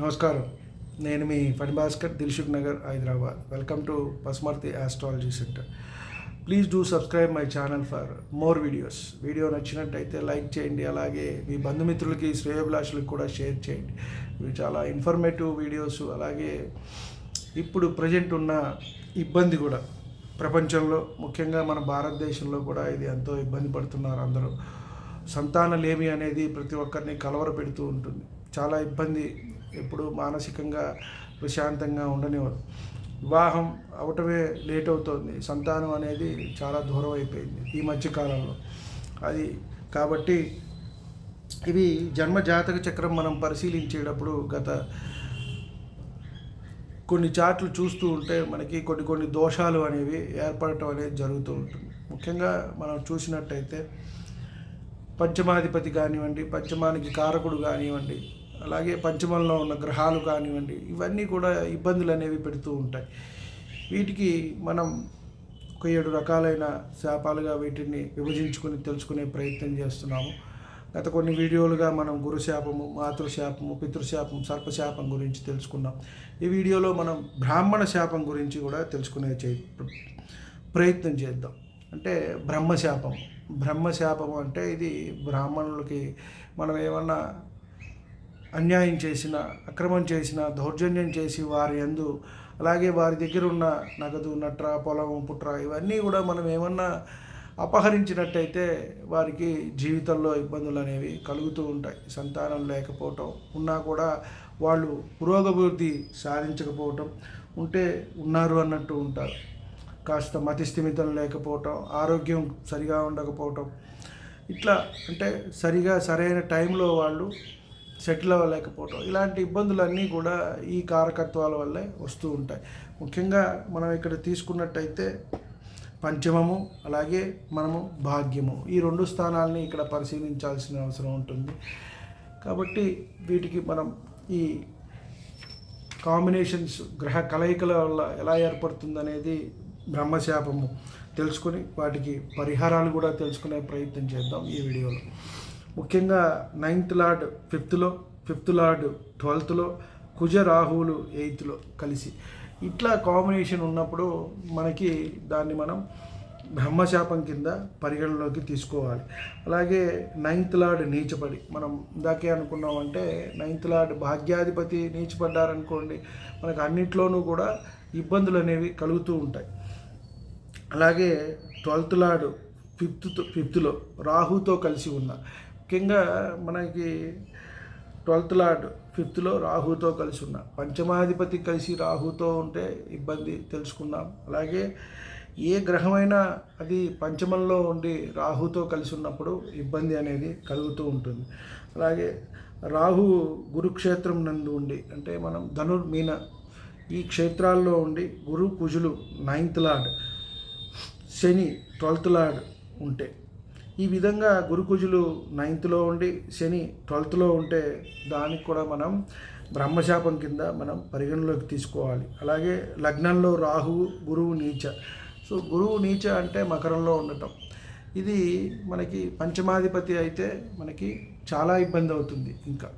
నమస్కారం. నేను మీ Phani Bhaskar, Dilsukh Nagar, Hyderabad. Welcome to Pasumarthi astrology centre. Please do subscribe my channel for more videos. Video నచ్చినట్టయితే like చేయండి, అలాగే మీ బంధుమిత్రులకి, శ్రేయోభిలాషులకు కూడా షేర్ చేయండి. ఇవి చాలా ఇన్ఫర్మేటివ్ వీడియోస్. అలాగే ఇప్పుడు ప్రజెంట్ ఉన్న ఇబ్బంది కూడా ప్రపంచంలో, ముఖ్యంగా మన భారతదేశంలో కూడా ఇది ఎంతో ఇబ్బంది పడుతున్నారు అందరూ. సంతానలేమి అనేది ప్రతి ఒక్కరిని కలవరపెడుతూ ఉంటుంది. చాలా ఇబ్బంది. ఎప్పుడు మానసికంగా ప్రశాంతంగా ఉండనివ్వదు. వివాహం అవటమే లేట్ అవుతుంది. సంతానం అనేది చాలా దూరం అయిపోయింది ఈ మధ్యకాలంలో. అది కాబట్టి ఇవి జన్మ జాతక చక్రం మనం పరిశీలించేటప్పుడు గత కొన్ని చాట్లు చూస్తూ ఉంటే మనకి కొన్ని దోషాలు అనేవి ఏర్పడటం అనేది జరుగుతూ ఉంటుంది. ముఖ్యంగా మనం చూసినట్టయితే పంచమాధిపతి కానివ్వండి, పంచమానికి కారకుడు కానివ్వండి, అలాగే పంచమంలో ఉన్న గ్రహాలు కానివ్వండి, ఇవన్నీ కూడా ఇబ్బందులు అనేవి పెడుతూ ఉంటాయి. వీటికి మనం ఒక 7 రకాలైన శాపాలుగా వీటిని విభజించుకొని తెలుసుకునే ప్రయత్నం చేస్తున్నాము. గత కొన్ని వీడియోలుగా మనం గురుశాపము, మాతృశాపము, పితృశాపం, సర్పశాపం గురించి తెలుసుకున్నాం. ఈ వీడియోలో మనం బ్రాహ్మణ శాపం గురించి కూడా తెలుసుకునే ప్రయత్నం చేద్దాం. అంటే బ్రహ్మశాపము అంటే ఇది బ్రాహ్మణులకి మనం ఏమన్నా అన్యాయం చేసిన, అక్రమం చేసిన, దౌర్జన్యం చేసి వారి యందు, అలాగే వారి దగ్గర ఉన్న నగదు, నట్ర, పొలం, పుట్ర ఇవన్నీ కూడా మనం ఏమన్నా అపహరించినట్టయితే వారికి జీవితంలో ఇబ్బందులు అనేవి కలుగుతూ ఉంటాయి. సంతానం లేకపోవటం, ఉన్నా కూడా వాళ్ళు పురోగభివృద్ధి సాధించకపోవటం, ఉంటే ఉన్నారు అన్నట్టు ఉంటారు. కాస్త మతిస్థిమితం లేకపోవటం, ఆరోగ్యం సరిగా ఉండకపోవటం, ఇట్లా అంటే సరైన టైంలో వాళ్ళు సెటిల్ అవ్వలేకపోవటం, ఇలాంటి ఇబ్బందులన్నీ కూడా ఈ కారకత్వాల వల్లే వస్తూ ఉంటాయి. ముఖ్యంగా మనం ఇక్కడ తీసుకున్నట్టయితే పంచమము, అలాగే మనము భాగ్యము, ఈ 2 స్థానాలని ఇక్కడ పరిశీలించాల్సిన అవసరం ఉంటుంది. కాబట్టి వీటికి మనం ఈ కాంబినేషన్స్, గ్రహ కలయికల వల్ల ఎలా ఏర్పడుతుందనేది బ్రహ్మశాపము తెలుసుకొని వాటికి పరిహారాలు కూడా తెలుసుకునే ప్రయత్నం చేద్దాం ఈ వీడియోలో. ముఖ్యంగా 9th lord 5th lord 12th, కుజ రాహువులు 8th కలిసి ఇట్లా కాంబినేషన్ ఉన్నప్పుడు మనకి దాన్ని మనం బ్రహ్మశాపం కింద పరిగణలోకి తీసుకోవాలి. అలాగే 9th లార్డ్ నీచపడి, మనం ఇందాకే అనుకున్నామంటే 9th లార్డ్ భాగ్యాధిపతి నీచపడ్డారనుకోండి, మనకు అన్నిట్లోనూ కూడా ఇబ్బందులు అనేవి కలుగుతూ ఉంటాయి. అలాగే 12th లార్డ్ 5th రాహుతో కలిసి ఉన్న, ముఖ్యంగా మనకి 12th లార్డ్ 5th రాహుతో కలిసి ఉన్న, పంచమాధిపతి కలిసి రాహుతో ఉంటే ఇబ్బంది తెలుసుకున్నాం. అలాగే ఏ గ్రహమైనా అది పంచమంలో ఉండి రాహుతో కలిసి ఉన్నప్పుడు ఇబ్బంది అనేది కలుగుతూ ఉంటుంది. అలాగే రాహు గురుక్షేత్రం నందు ఉండి, అంటే మనం ధనుర్మీన ఈ క్షేత్రాల్లో ఉండి, గురు కుజులు 9th లార్డ్, శని 12th లార్డ్ ఉంటే, ఈ విధంగా గురుకుజులు 9th ఉండి శని 12th ఉంటే దానికి కూడా మనం బ్రహ్మశాపం కింద మనం పరిగణలోకి తీసుకోవాలి. అలాగే లగ్నంలో రాహువు, గురువు నీచ. సో గురువు నీచ అంటే మకరంలో ఉండటం, ఇది మనకి పంచమాధిపతి అయితే మనకి చాలా ఇబ్బంది అవుతుంది. ఇంకా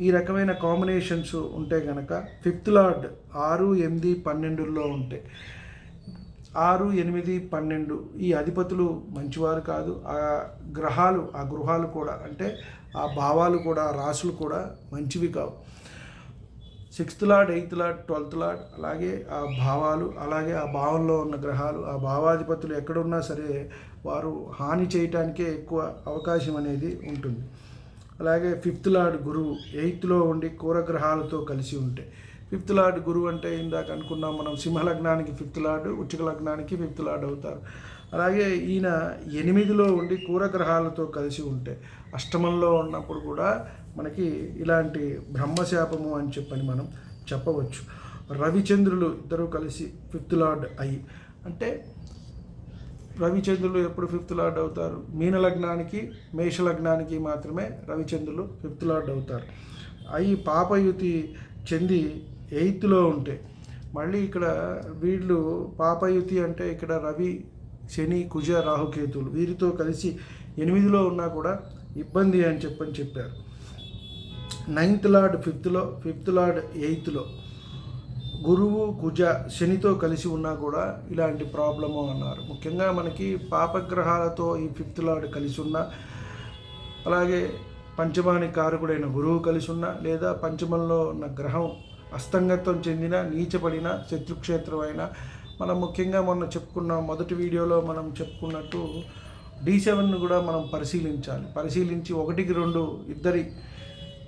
ఈ రకమైన కాంబినేషన్స్ ఉంటే కనుక 5th లార్డ్ 6, 8, 12 ఉంటే, 6, 8, 12 ఈ అధిపతులు మంచివారు కాదు. ఆ గృహాలు కూడా, అంటే ఆ భావాలు కూడా, ఆ రాశులు కూడా మంచివి కావు. 6th lord, 8th lord, 12th lord, అలాగే ఆ భావాలు, అలాగే ఆ భావంలో ఉన్న గ్రహాలు, ఆ భావాధిపతులు ఎక్కడున్నా సరే వారు హాని చేయటానికే ఎక్కువ అవకాశం అనేది ఉంటుంది. అలాగే 5th లార్డ్ గురువు 8th ఉండి కూరగ్రహాలతో కలిసి ఉంటే, 5th లార్డ్ గురువు అంటే ఇందాక అనుకున్నాం మనం, సింహలగ్నానికి 5th లార్డ్, వృశ్చిక లగ్నానికి 5th లార్డ్ అవుతారు. అలాగే ఈయన 8 ఉండి కూరగ్రహాలతో కలిసి ఉంటే, అష్టమంలో ఉన్నప్పుడు కూడా మనకి ఇలాంటి బ్రహ్మశాపము అని చెప్పని మనం చెప్పవచ్చు. రవిచంద్రులు ఇద్దరు కలిసి 5th లార్డ్ అయ్యి, అంటే రవిచంద్రులు ఎప్పుడు 5th లార్డ్ అవుతారు? మీన లగ్నానికి, మేష లగ్నానికి మాత్రమే రవిచంద్రులు 5th లార్డ్ అవుతారు. అయి పాపయుతి చెంది 8th ఉంటే, మళ్ళీ ఇక్కడ వీళ్ళు పాపయుతి అంటే ఇక్కడ రవి, శని, కుజ, రాహుకేతువులు వీరితో కలిసి 8 ఉన్నా కూడా ఇబ్బంది అని చెప్పారు. 9th lord 5th lord 8th గురువు కుజ శనితో కలిసి ఉన్నా కూడా ఇలాంటి ప్రాబ్లము అన్నారు. ముఖ్యంగా మనకి పాపగ్రహాలతో ఈ 5th లార్డ్ కలిసి ఉన్నా, అలాగే పంచమానికి కారకుడైన గురువు కలిసి ఉన్నా, లేదా పంచమంలో ఉన్న గ్రహం అస్తంగత్వం చెందిన నీచపడిన శత్రుక్షేత్రమైన, మనం ముఖ్యంగా మొన్న చెప్పుకున్న మొదటి వీడియోలో మనం చెప్పుకున్నట్టు D7ను కూడా మనం పరిశీలించి 1కి 2 ఇద్దరి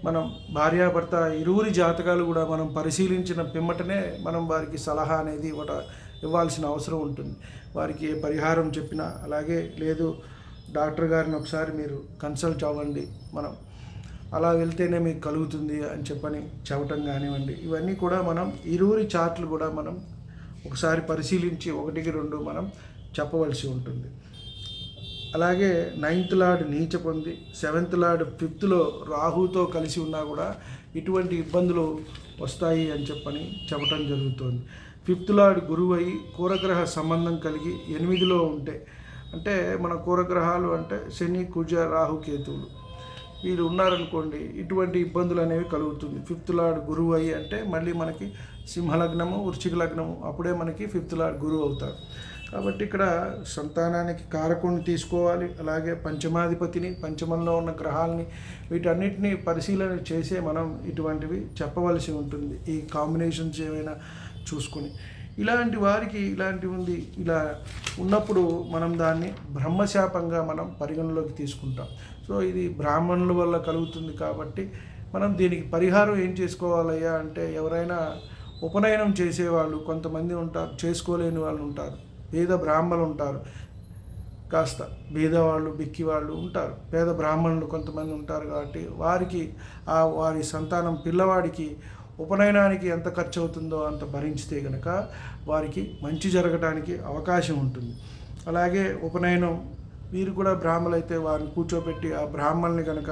మనం భార్యాభర్త ఇరువురి జాతకాలు కూడా మనం పరిశీలించిన పిమ్మటనే మనం వారికి సలహా అనేది ఇవ్వాల్సిన అవసరం ఉంటుంది. వారికి ఏ పరిహారం చెప్పినా, అలాగే లేదు డాక్టర్ గారిని ఒకసారి మీరు కన్సల్ట్ అవ్వండి, మనం అలా వెళ్తేనే మీకు కలుగుతుంది అని చెప్పటం కానివ్వండి, ఇవన్నీ కూడా మనం ఇరువురి చార్ట్లు కూడా మనం ఒకసారి పరిశీలించి 1కి 2 మనం చెప్పవలసి ఉంటుంది. అలాగే 9th లార్డ్ నీచ పొంది 7th లార్డ్ 5th రాహుతో కలిసి ఉన్నా కూడా ఇటువంటి ఇబ్బందులు వస్తాయి అని చెప్పటం జరుగుతుంది. 5th లార్డ్ గురువు అయి కూరగ్రహ సంబంధం కలిగి 8లో ఉంటే, అంటే మన కూరగ్రహాలు అంటే శని కుజ రాహు కేతువులు వీళ్ళు ఉన్నారనుకోండి, ఇటువంటి ఇబ్బందులు అనేవి కలుగుతుంది. 5th లార్డ్ గురువు అయి అంటే మళ్ళీ మనకి సింహలగ్నము వృశ్చిక లగ్నము, అప్పుడే మనకి 5th లార్డ్ గురువు అవుతారు. కాబట్టి ఇక్కడ సంతానానికి కారకుని తీసుకోవాలి, అలాగే పంచమాధిపతిని, పంచమంలో ఉన్న గ్రహాలని, వీటన్నిటిని పరిశీలన చేసే మనం ఇటువంటివి చెప్పవలసి ఉంటుంది. ఈ కాంబినేషన్స్ ఏమైనా చూసుకొని ఇలాంటి వారికి ఇలాంటి ఉంది, ఇలా ఉన్నప్పుడు మనం దాన్ని బ్రహ్మశాపంగా మనం పరిగణలోకి తీసుకుంటాం. సో ఇది బ్రాహ్మణుల వల్ల కలుగుతుంది కాబట్టి మనం దీనికి పరిహారం ఏం చేసుకోవాలయ్యా అంటే, ఎవరైనా ఉపనయనం చేసేవాళ్ళు కొంతమంది ఉంటారు, చేసుకోలేని వాళ్ళు ఉంటారు, పేద బ్రాహ్మణులు ఉంటారు, కాస్త బీదవాళ్ళు బిక్కి వాళ్ళు ఉంటారు, పేద బ్రాహ్మణులు కొంతమంది ఉంటారు. కాబట్టి వారికి వారి సంతానం పిల్లవాడికి ఉపనయనానికి ఎంత ఖర్చు అవుతుందో అంత భరించితే కనుక వారికి మంచి జరగడానికి అవకాశం ఉంటుంది. అలాగే ఉపనయనం వీరు కూడా బ్రాహ్మణులు అయితే వారిని కూర్చోబెట్టి ఆ బ్రాహ్మణుని కనుక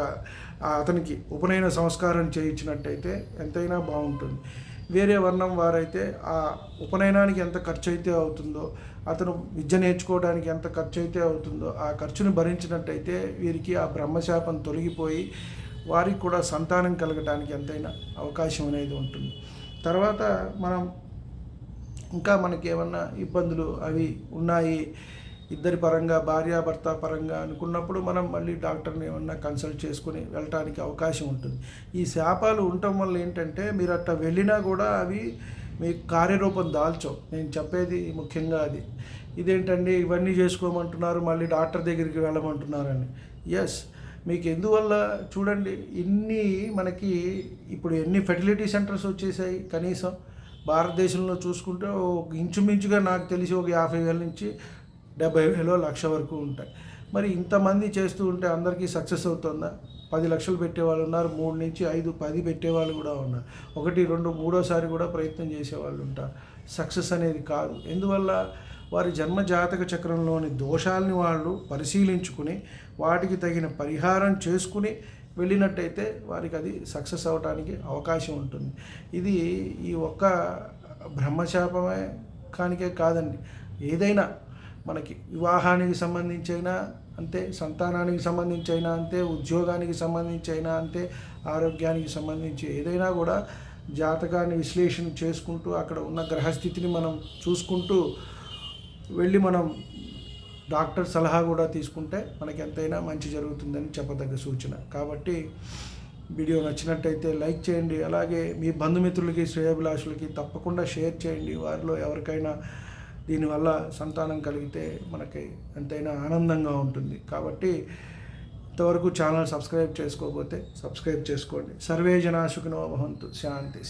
అతనికి ఉపనయన సంస్కారం చేయించినట్టయితే ఎంతైనా బాగుంటుంది. వేరే వర్ణం వారైతే ఆ ఉపనయనానికి ఎంత ఖర్చు అయితే అవుతుందో, అతను విద్య నేర్చుకోవడానికి ఎంత ఖర్చు అయితే అవుతుందో ఆ ఖర్చుని భరించినట్టయితే వీరికి ఆ బ్రహ్మశాపం తొలగిపోయి వారికి కూడా సంతానం కలగడానికి ఎంతైనా అవకాశం అనేది ఉంటుంది. తర్వాత మనం ఇంకా మనకి ఏమన్నా ఇబ్బందులు అవి ఉన్నాయి ఇద్దరి పరంగా, భార్యాభర్త పరంగా అనుకున్నప్పుడు మనం మళ్ళీ డాక్టర్ని ఏమన్నా కన్సల్ట్ చేసుకుని వెళ్ళటానికి అవకాశం ఉంటుంది. ఈ శాపాలు ఉండటం వల్ల ఏంటంటే మీరు అట్లా వెళ్ళినా కూడా అవి మీకు కార్యరూపం దాల్చవు. నేను చెప్పేది ముఖ్యంగా అది. ఇదేంటండి ఇవన్నీ చేసుకోమంటున్నారు, మళ్ళీ డాక్టర్ దగ్గరికి వెళ్ళమంటున్నారని. ఎస్, మీకు ఎందువల్ల చూడండి, మనకి ఇప్పుడు ఎన్ని ఫెర్టిలిటీ సెంటర్స్ వచ్చేసాయి. కనీసం భారతదేశంలో చూసుకుంటే ఇంచుమించుగా నాకు తెలిసి ఒక 50,000 నుంచి 70,000 లక్ష వరకు ఉంటాయి. మరి ఇంతమంది చేస్తూ ఉంటే అందరికీ సక్సెస్ అవుతుందా? 10 లక్షలు పెట్టేవాళ్ళు ఉన్నారు, 3 నుంచి 5, 10 పెట్టేవాళ్ళు కూడా ఉన్నారు, 1, 2, 3ఓసారి కూడా ప్రయత్నం చేసేవాళ్ళు ఉంటారు. సక్సెస్ అనేది కాదు. ఎందువల్ల? వారి జన్మ జాతక చక్రంలోని దోషాలని వాళ్ళు పరిశీలించుకుని వాటికి తగిన పరిహారం చేసుకుని వెళ్ళినట్టయితే వారికి అది సక్సెస్ అవ్వడానికి అవకాశం ఉంటుంది. ఇది ఈ ఒక్క బ్రహ్మశాపమే కానికే కాదండి, ఏదైనా మనకి వివాహానికి సంబంధించి అయినా అంతే, సంతానానికి సంబంధించి అయినా అంతే, ఉద్యోగానికి సంబంధించి అయినా అంతే, ఆరోగ్యానికి సంబంధించి ఏదైనా కూడా జాతకాన్ని విశ్లేషణ చేసుకుంటూ అక్కడ ఉన్న గ్రహస్థితిని మనం చూసుకుంటూ వెళ్ళి మనం డాక్టర్ సలహా కూడా తీసుకుంటే మనకి ఎంతైనా మంచి జరుగుతుందని చెప్పదగ్గ సూచన. కాబట్టి వీడియో నచ్చినట్టయితే లైక్ చేయండి, అలాగే మీ బంధుమిత్రులకి శ్రేయోభిలాషులకి తప్పకుండా షేర్ చేయండి. వారిలో ఎవరికైనా దీనివల్ల సంతానం కలిగితే మనకి ఎంతైనా ఆనందంగా ఉంటుంది. కాబట్టి ఇంతవరకు ఛానల్ సబ్స్క్రైబ్ చేసుకోకపోతే సబ్స్క్రైబ్ చేసుకోండి. సర్వే జనా సుఖినో భవంతు. శాంతి.